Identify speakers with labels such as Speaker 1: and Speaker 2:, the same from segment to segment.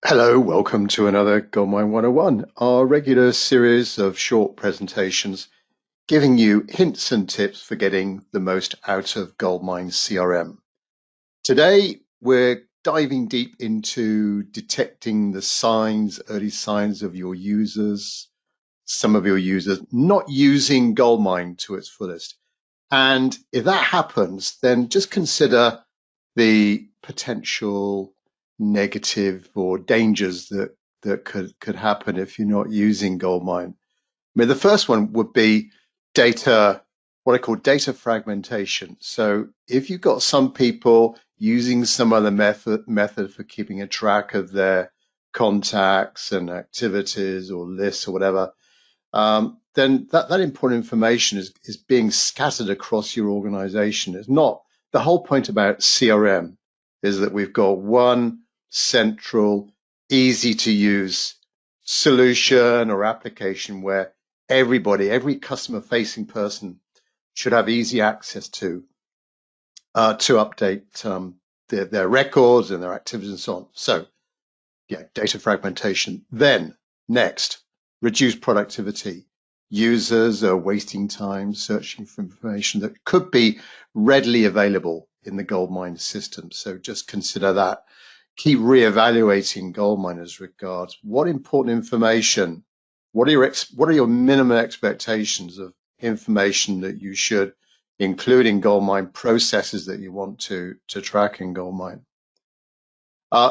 Speaker 1: Hello, welcome to another GoldMine 101, our regular series of short presentations giving you hints and tips for getting the most out of GoldMine CRM. Today, we're diving deep into detecting the early signs of your users, some of your users not using GoldMine to its fullest. And if that happens, then just consider the potential negative or dangers that could happen if you're not using GoldMine. I mean, the first one would be data, what I call data fragmentation. So if you've got some people using some other method for keeping a track of their contacts and activities or lists or whatever, then that important information is being scattered across your organization. It's not the whole point about CRM is that we've got one central, easy to use solution or application where every customer facing person should have easy access to update their records and their activities and so on. So yeah, data fragmentation. Then next, reduce productivity. Users are wasting time searching for information that could be readily available in the GoldMine system. So just consider that. Keep reevaluating GoldMine as regards what important information, what are your minimum expectations of information that you should include in GoldMine, processes that you want to track in GoldMine.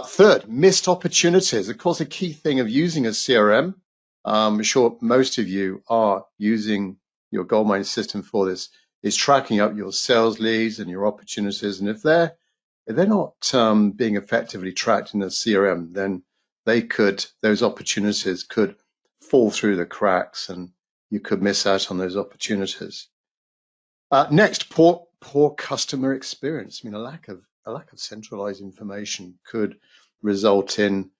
Speaker 1: Third, missed opportunities. Of course, a key thing of using a CRM, I'm sure most of you are using your GoldMine system for this, is tracking up your sales leads and your opportunities. And if they're not being effectively tracked in the CRM, then those opportunities could fall through the cracks and you could miss out on those opportunities. Next, poor customer experience. I mean, a lack of centralized information could result in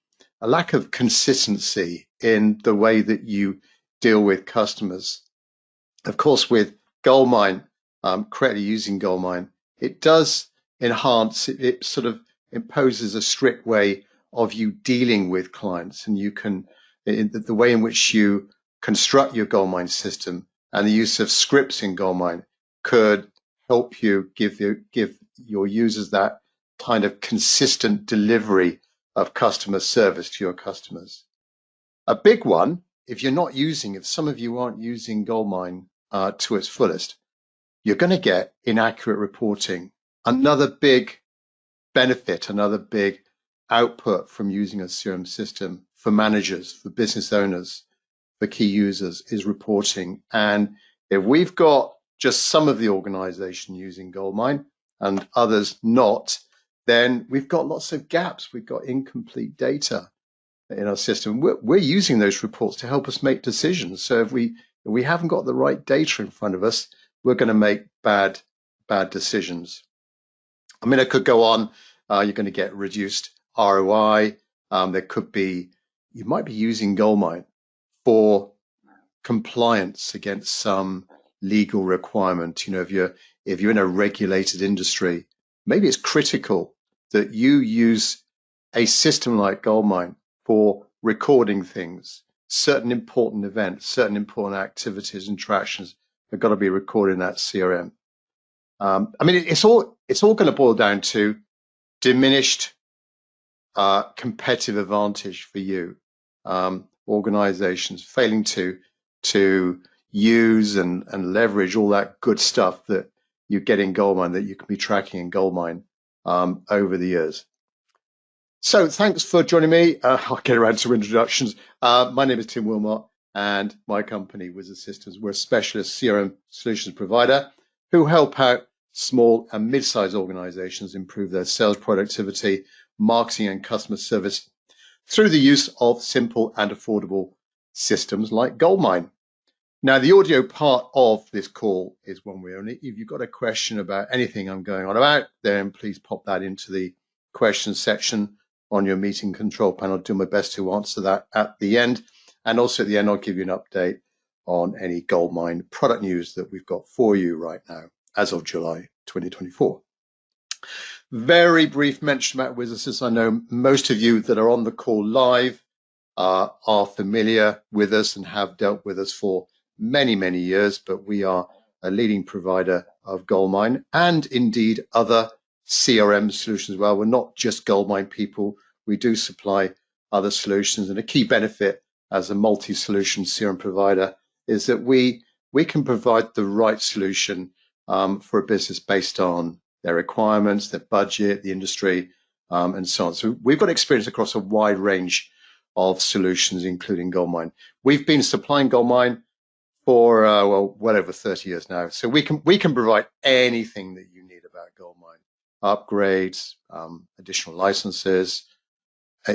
Speaker 1: a lack of consistency in the way that you deal with customers. Of course, with GoldMine, correctly using GoldMine, it does enhance, it sort of imposes a strict way of you dealing with clients, and you can, the way in which you construct your GoldMine system and the use of scripts in GoldMine could help you give your users that kind of consistent delivery of customer service to your customers. A big one, if some of you aren't using GoldMine to its fullest, you're going to get inaccurate reporting. Another big benefit, another big output from using a CRM system for managers, for business owners, for key users is reporting. And if we've got just some of the organization using GoldMine and others not, then we've got lots of gaps. We've got incomplete data in our system. We're using those reports to help us make decisions. So if we haven't got the right data in front of us, we're going to make bad decisions. I mean, it could go on. You're going to get reduced ROI. You might be using GoldMine for compliance against some legal requirement. You know, if you're in a regulated industry, maybe it's critical that you use a system like GoldMine for recording things. Certain important events, certain important activities, interactions have got to be recorded in that CRM. I mean, it's all going to boil down to diminished competitive advantage for you. Organizations failing to use and leverage all that good stuff that you get in GoldMine, that you can be tracking in GoldMine over the years. So thanks for joining me. I'll get around to introductions. My name is Tim Wilmot, and my company, Wizard Systems, we're a specialist CRM solutions provider who help out small and mid-sized organizations improve their sales productivity, marketing, and customer service through the use of simple and affordable systems like GoldMine. Now, the audio part of this call is one way only. If you've got a question about anything I'm going on about, then please pop that into the questions section on your meeting control panel. I'll do my best to answer that at the end. And also at the end, I'll give you an update on any GoldMine product news that we've got for you right now as of July 2024. Very brief mention about Wizard. I know most of you that are on the call live are familiar with us and have dealt with us for many, many years, but we are a leading provider of GoldMine and indeed other CRM solutions as well. We're not just GoldMine people. We do supply other solutions, and a key benefit as a multi-solution CRM provider is that we can provide the right solution for a business based on their requirements, their budget, the industry, and so on. So we've got experience across a wide range of solutions, including GoldMine. We've been supplying GoldMine for well over 30 years now. So we can provide anything that you need about GoldMine: upgrades, additional licenses,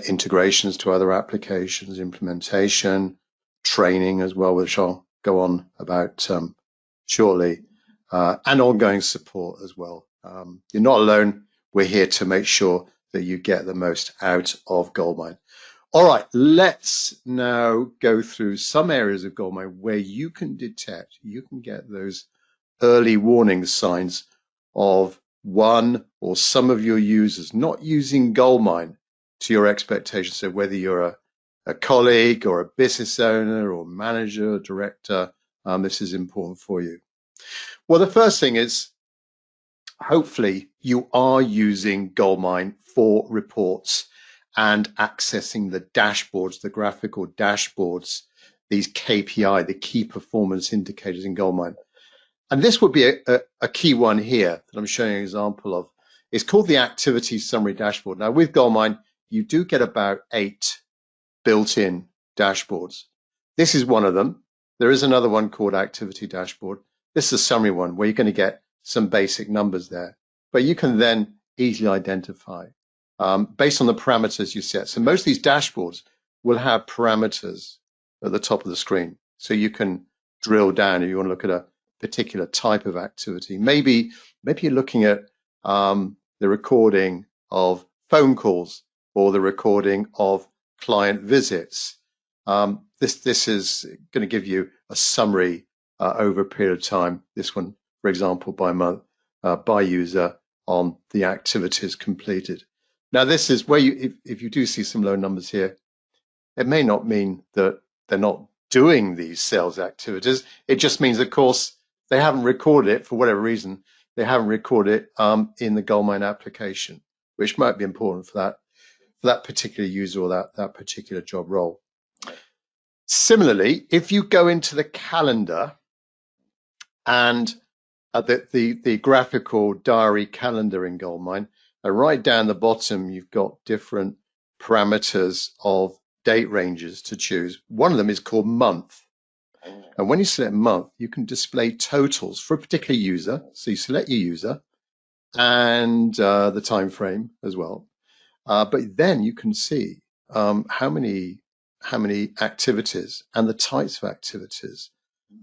Speaker 1: integrations to other applications, implementation, training as well, which I'll go on about shortly, and ongoing support as well. You're not alone. We're here to make sure that you get the most out of GoldMine. All right, let's now go through some areas of GoldMine where you can detect, you can get those early warning signs of one or some of your users not using GoldMine to your expectations. So whether you're a colleague or a business owner or manager or director, this is important for you. Well, the first thing is, hopefully you are using GoldMine for reports and accessing the dashboards, the graphical dashboards, these KPI, the key performance indicators in GoldMine. And this would be a key one here that I'm showing an example of. It's called the Activity Summary Dashboard. Now with GoldMine, you do get about 8 built-in dashboards. This is one of them. There is another one called Activity Dashboard. This is a summary one where you're going to get some basic numbers there, but you can then easily identify based on the parameters you set. So most of these dashboards will have parameters at the top of the screen. So you can drill down if you want to look at a particular type of activity. Maybe you're looking at the recording of phone calls or the recording of client visits. This is going to give you a summary over a period of time. This one, for example, by month, by user on the activities completed. Now, this is where if you do see some low numbers here, it may not mean that they're not doing these sales activities. It just means, of course, they haven't recorded it for whatever reason. They haven't recorded it in the GoldMine application, which might be important for that particular user or that particular job role. Similarly, if you go into the calendar and the graphical diary calendar in GoldMine, right down the bottom, you've got different parameters of date ranges to choose. One of them is called month. And when you select month, you can display totals for a particular user. So you select your user and the time frame as well. But then you can see how many activities and the types of activities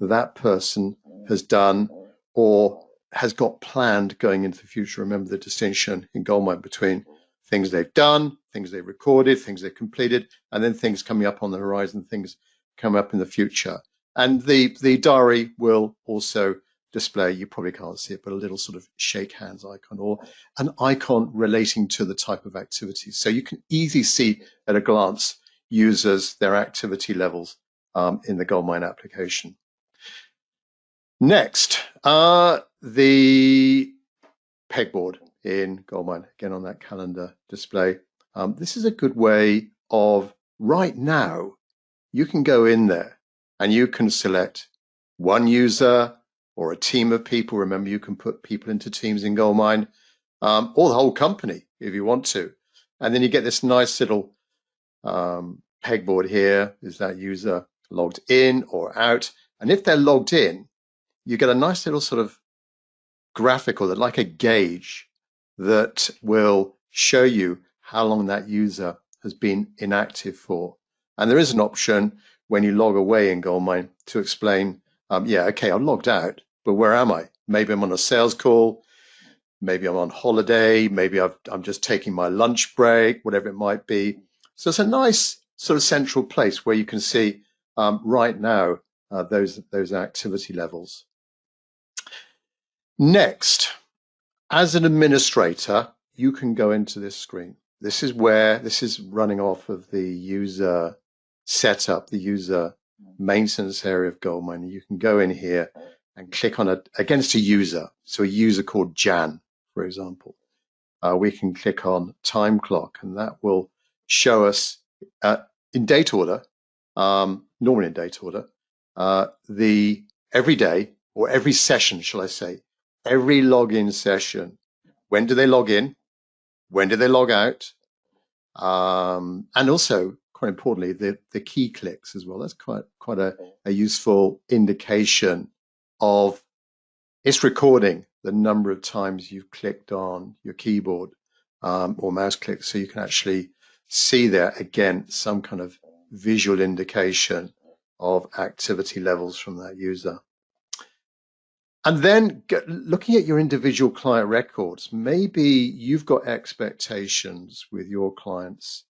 Speaker 1: that person has done or has got planned going into the future. Remember the distinction in GoldMine between things they've done, things they've recorded, things they've completed, and then things coming up on the horizon, things coming up in the future. And the diary will also display, you probably can't see it, but a little sort of shake hands icon or an icon relating to the type of activity. So you can easily see at a glance users, their activity levels in the GoldMine application. Next, the pegboard in GoldMine, again on that calendar display. This is a good way of, right now, you can go in there and you can select one user or a team of people. Remember, you can put people into teams in GoldMine, or the whole company if you want to. And then you get this nice little pegboard here. Is that user logged in or out? And if they're logged in, you get a nice little sort of graphical, that like a gauge that will show you how long that user has been inactive for. And there is an option when you log away in GoldMine to explain, yeah, okay, I'm logged out, but where am I? Maybe I'm on a sales call, maybe I'm on holiday, maybe I'm just taking my lunch break, whatever it might be. So it's a nice sort of central place where you can see right now those activity levels. Next, as an administrator, you can go into this screen. This is running off of the user setup, the user maintenance area of GoldMine. You can go in here and click on against a user. So a user called Jan, for example. We can click on time clock, and that will show us in date order, normally in date order, the every day or every session, shall I say, every login session. When do they log in? When do they log out? And also, quite importantly, the key clicks as well. That's quite a useful indication of it's recording the number of times you've clicked on your keyboard or mouse click, so you can actually see there again some kind of visual indication of activity levels from that user. And then looking at your individual client records, maybe you've got expectations with your clients,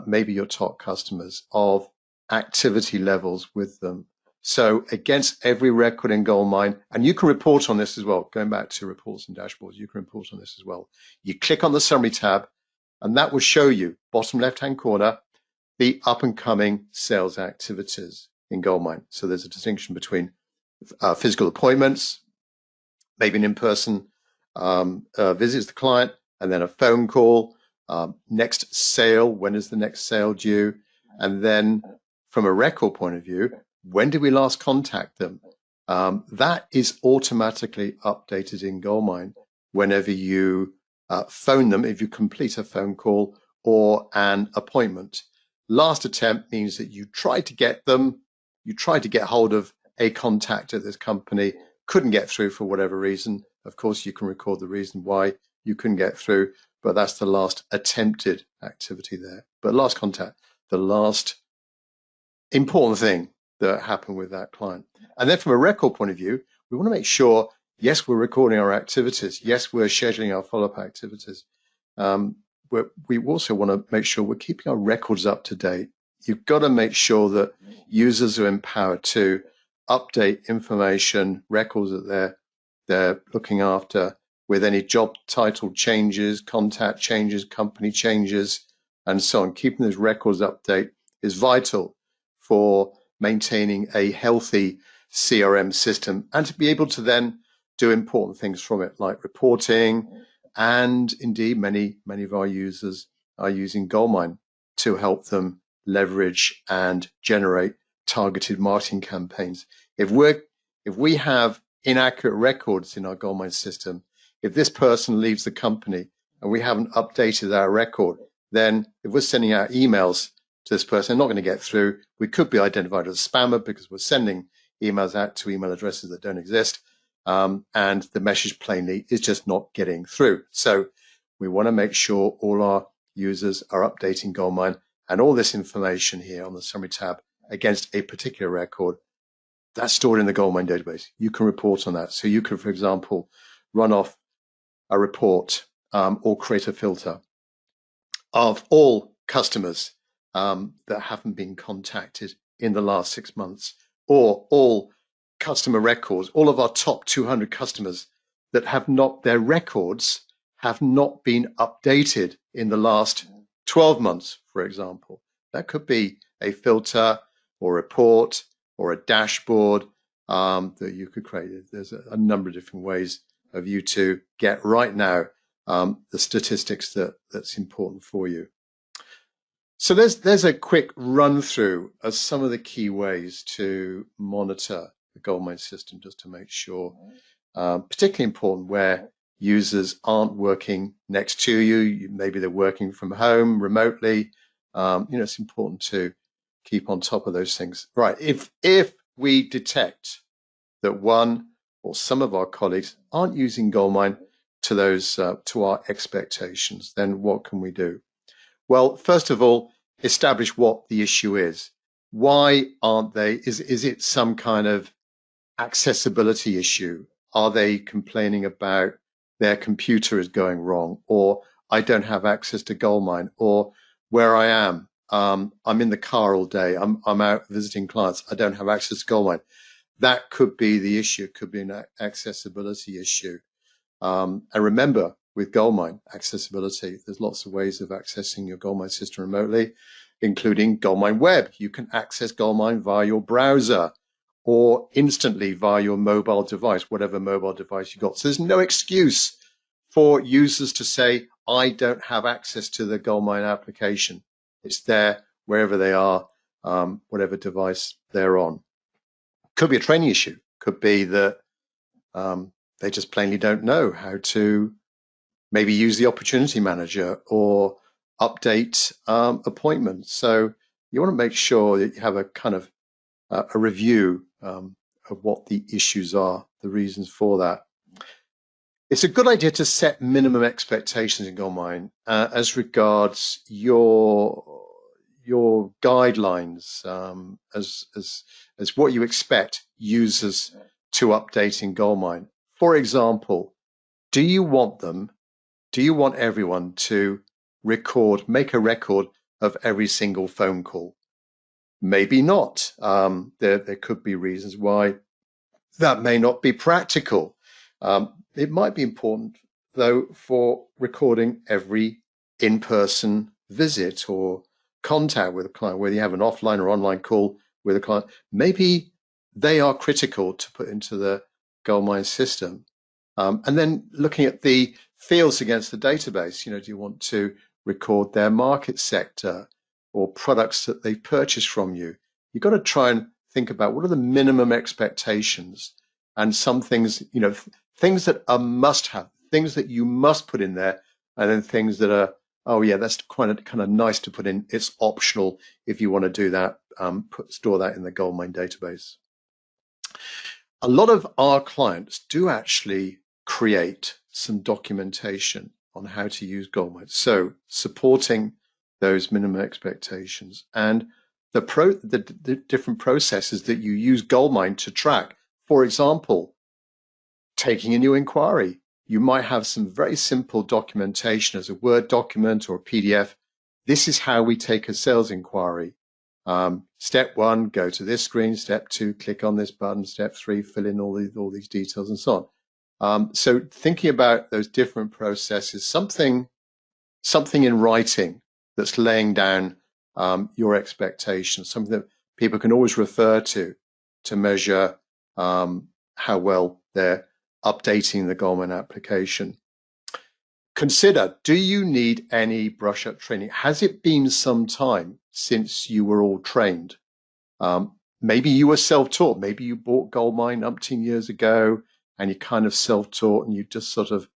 Speaker 1: maybe your top customers, of activity levels with them. So against every record in GoldMine, and you can report on this as well, going back to reports and dashboards, you can report on this as well. You click on the summary tab, and that will show you, bottom left-hand corner, the up and coming sales activities in GoldMine. So there's a distinction between physical appointments, maybe an in-person visit to the client, and then a phone call, next sale, when is the next sale due? And then from a record point of view, when did we last contact them? That is automatically updated in GoldMine whenever you phone them, if you complete a phone call or an appointment. Last attempt means that you tried to get them, you tried to get hold of a contact at this company, couldn't get through for whatever reason. Of course, you can record the reason why you couldn't get through, but that's the last attempted activity there. But last contact, the last important thing that happened with that client. And then from a record point of view, we want to make sure, yes, we're recording our activities. Yes, we're scheduling our follow-up activities. We also want to make sure we're keeping our records up to date. You've got to make sure that users are empowered to update information, records that they're looking after with any job title changes, contact changes, company changes, and so on. Keeping those records update is vital for maintaining a healthy CRM system and to be able to then do important things from it, like reporting. And indeed, many of our users are using GoldMine to help them leverage and generate targeted marketing campaigns. If we have inaccurate records in our GoldMine system, if this person leaves the company and we haven't updated our record, then if we're sending out emails to this person, they're not going to get through. We could be identified as a spammer because we're sending emails out to email addresses that don't exist, and the message plainly is just not getting through. So we want to make sure all our users are updating GoldMine, and all this information here on the summary tab against a particular record that's stored in the GoldMine database. You can report on that. So you could, for example, run off a report or create a filter of all customers that haven't been contacted in the last 6 months, or all customer records, all of our top 200 customers that have not, their records have not been updated in the last 12 months, for example. That could be a filter or report or a dashboard that you could create. There's a number of different ways of you to get right now the statistics that's important for you. So there's a quick run through of some of the key ways to monitor the GoldMine system, just to make sure, particularly important where users aren't working next to you. Maybe they're working from home remotely. It's important to keep on top of those things. Right, if we detect that one or some of our colleagues aren't using GoldMine to our expectations, then what can we do? Well, first of all, establish what the issue is. Why aren't they? Is it some kind of accessibility issue? Are they complaining about their computer is going wrong, or I don't have access to GoldMine, or where I am, I'm in the car all day, I'm out visiting clients, I don't have access to GoldMine? That could be the issue. It could be an accessibility issue. And remember, with GoldMine accessibility. There's lots of ways of accessing your GoldMine system remotely, including GoldMine Web. You can access GoldMine via your browser or instantly via your mobile device, whatever mobile device you got. So there's no excuse for users to say, I don't have access to the GoldMine application. It's there wherever they are, whatever device they're on. Could be a training issue. Could be that they just plainly don't know how to maybe use the opportunity manager or update appointments. So you want to make sure that you have a kind of a review of what the issues are, the reasons for that. It's a good idea to set minimum expectations in GoldMine as regards your guidelines as what you expect users to update in GoldMine. For example, do you want everyone to make a record of every single phone call? Maybe not. There could be reasons why that may not be practical. It might be important, though, for recording every in-person visit or contact with a client, whether you have an offline or online call with a client. Maybe they are critical to put into the GoldMine system. And then looking at the fields against the database, do you want to record their market sector or products that they've purchased from you? You've got to try and think about what are the minimum expectations, and some things, things that are must have, things that you must put in there, and then things that are, oh yeah, that's kind of nice to put in. It's optional if you want to do that, store that in the GoldMine database. A lot of our clients do actually create some documentation on how to use GoldMine. So supporting those minimum expectations and the different processes that you use GoldMine to track. For example, taking a new inquiry. You might have some very simple documentation as a Word document or a PDF. This is how we take a sales inquiry. Step 1, go to this screen. Step 2, click on this button. Step 3, fill in all these details and so on. So thinking about those different processes, something in writing that's laying down your expectations, something that people can always refer to measure how well they're updating the GoldMine application. Consider, do you need any brush up training? Has it been some time since you were all trained? Maybe you were self-taught. Maybe you bought GoldMine umpteen years ago and you kind of self-taught and you just sort of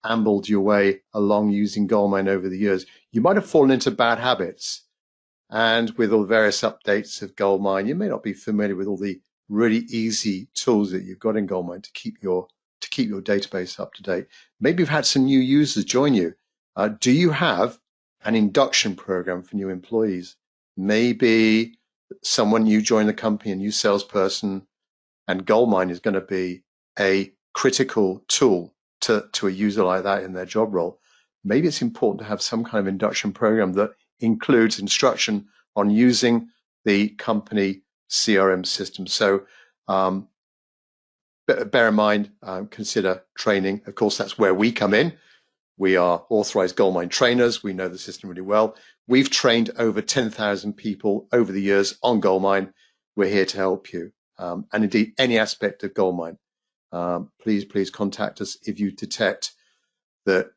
Speaker 1: ambled your way along using GoldMine over the years. You might have fallen into bad habits. And with all the various updates of GoldMine, you may not be familiar with all the really easy tools that you've got in GoldMine to keep your database up to date. Maybe you've had some new users join you. Do you have an induction program for new employees? Maybe someone new joined the company, a new salesperson, and GoldMine is going to be a critical tool to a user like that in their job role. Maybe it's important to have some kind of induction program that includes instruction on using the company CRM system. So bear in mind, consider training. Of course, that's where we come in. We are authorized GoldMine trainers. We know the system really well. We've trained over 10,000 people over the years on GoldMine. We're here to help you. And indeed, any aspect of GoldMine, please contact us if you detect that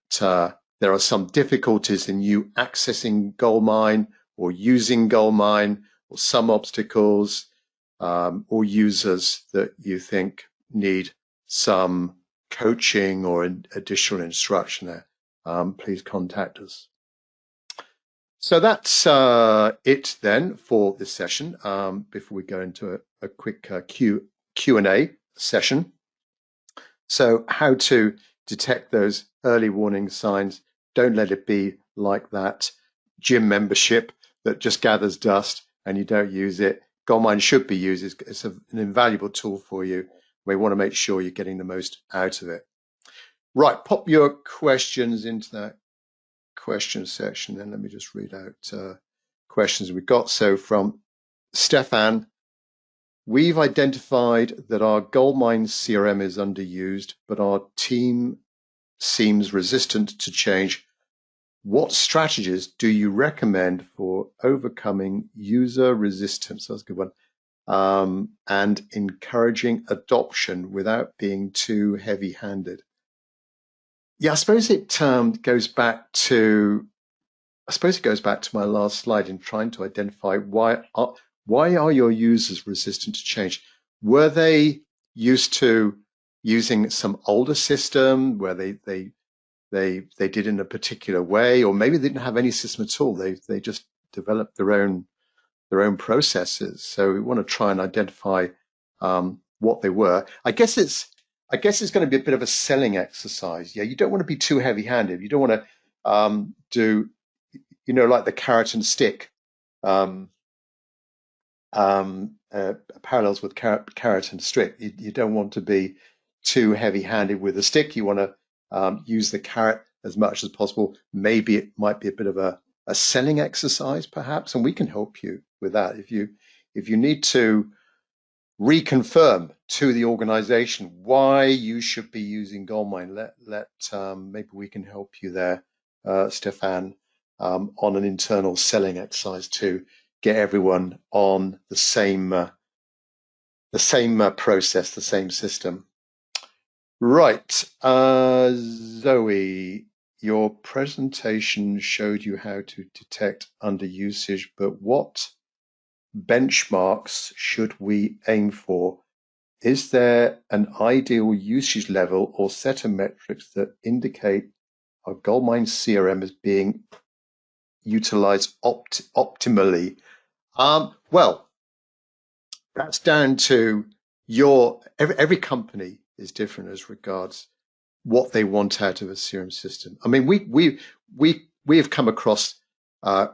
Speaker 1: there are some difficulties in you accessing GoldMine or using GoldMine, or some obstacles or users that you think need some coaching or additional instruction there. Please contact us. So that's it then for this session. Before we go into a quick Q&A session. So how to detect those early warning signs. Don't let it be like that gym membership that just gathers dust and you don't use it. GoldMine should be used. It's an invaluable tool for you. We want to make sure you're getting the most out of it. Right, pop your questions into that question section. Then let me just read out questions we've got. So from Stefan, we've identified that our GoldMine CRM is underused, but our team seems resistant to change, what strategies do you recommend for overcoming user resistance? That's a good one. And encouraging adoption without being too heavy-handed. Yeah, I suppose it goes back to my last slide in trying to identify why are your users resistant to change? Were they used to using some older system where they did in a particular way, or maybe they didn't have any system at all. They just developed their own processes. So we want to try and identify what they were. I guess it's going to be a bit of a selling exercise. Yeah, you don't want to be too heavy-handed. You don't want to do, like the carrot and stick parallels with carrot and stick. You don't want to be too heavy-handed with the stick. You want to use the carrot as much as possible. Maybe it might be a bit of a selling exercise, perhaps, and we can help you with that. If you need to reconfirm to the organization why you should be using GoldMine, maybe we can help you there, Stefan, on an internal selling exercise to get everyone on the same process, the same system. Right, Zoe, your presentation showed you how to detect under usage, but what benchmarks should we aim for? Is there an ideal usage level or set of metrics that indicate our GoldMine CRM is being utilized optimally? Well, that's down to every company is different as regards what they want out of a CRM system. I mean, we have come across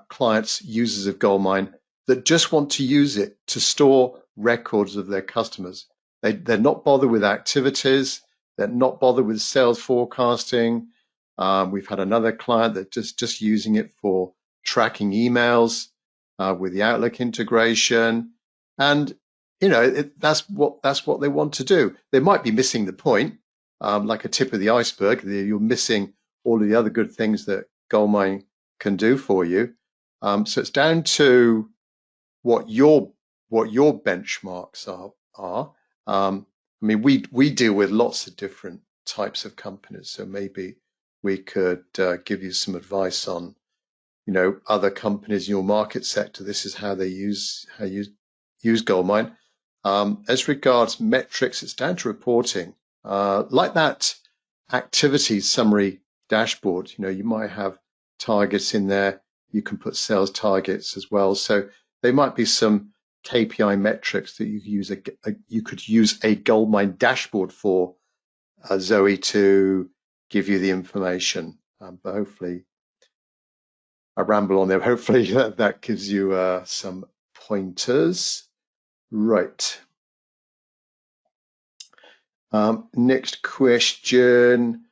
Speaker 1: clients, users of GoldMine, that just want to use it to store records of their customers. They're not bothered with activities. They're not bothered with sales forecasting. We've had another client that just using it for tracking emails with the Outlook integration, and that's what they want to do. They might be missing the point, like a tip of the iceberg. You're missing all of the other good things that GoldMine can do for you. So it's down to what your benchmarks are. I mean, we deal with lots of different types of companies, so maybe we could give you some advice on, other companies in your market sector. This is how they use GoldMine. As regards metrics, it's down to reporting, like that activity summary dashboard. You might have targets in there. You can put sales targets as well. So there might be some KPI metrics that you could use a GoldMine dashboard for, Zoe, to give you the information. But hopefully, I ramble on there. Hopefully that gives you some pointers. Right. Next question.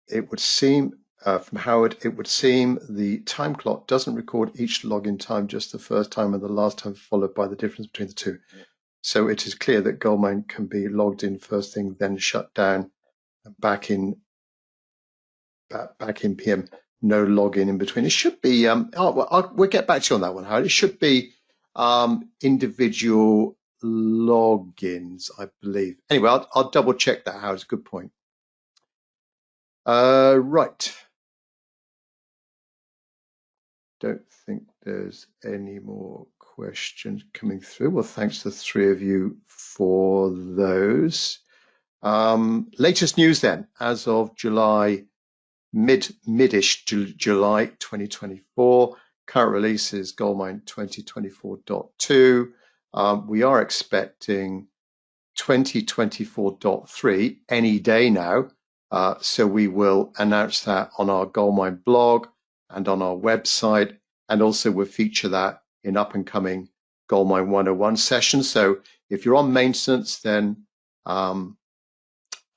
Speaker 1: It would seem from Howard, it would seem the time clock doesn't record each login time, just the first time and the last time, followed by the difference between the two. So it is clear that GoldMine can be logged in first thing, then shut down, back in PM, no login in between. It should be, we'll get back to you on that one, Howard. It should be individual logins, I believe. Anyway, I'll double check that, Howard. It's a good point. Right. Don't think there's any more questions coming through. Well, thanks to the three of you for those. Latest news then, as of July, mid-ish July 2024, current release is GoldMine 2024.2. We are expecting 2024.3 any day now. So we will announce that on our GoldMine blog and on our website, and also we'll feature that in up and coming GoldMine 101 sessions. So if you're on maintenance, then you're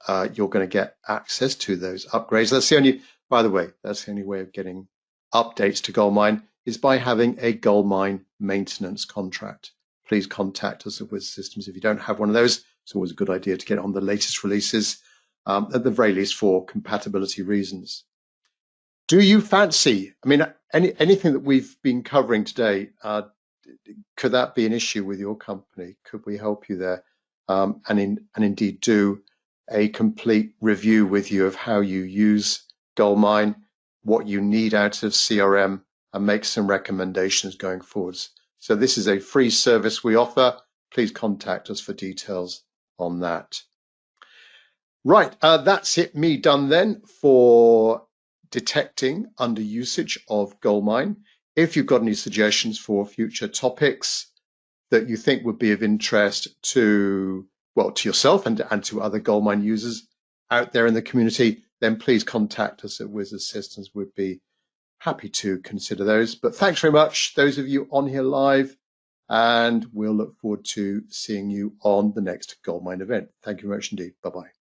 Speaker 1: going to get access to those upgrades. That's the only, by the way, that's the only way of getting updates to GoldMine is by having a GoldMine maintenance contract. Please contact us with systems. If you don't have one of those, it's always a good idea to get on the latest releases. at the very least for compatibility reasons. Do you fancy, I mean, anything that we've been covering today, could that be an issue with your company? Could we help you there? And indeed do a complete review with you of how you use GoldMine, what you need out of CRM, and make some recommendations going forwards. So this is a free service we offer. Please contact us for details on that. Right, that's it, me done then for detecting under usage of GoldMine. If you've got any suggestions for future topics that you think would be of interest to, well, to yourself and to other GoldMine users out there in the community, then please contact us at Wizard Systems. We'd be happy to consider those. But thanks very much, those of you on here live, and we'll look forward to seeing you on the next GoldMine event. Thank you very much indeed. Bye-bye.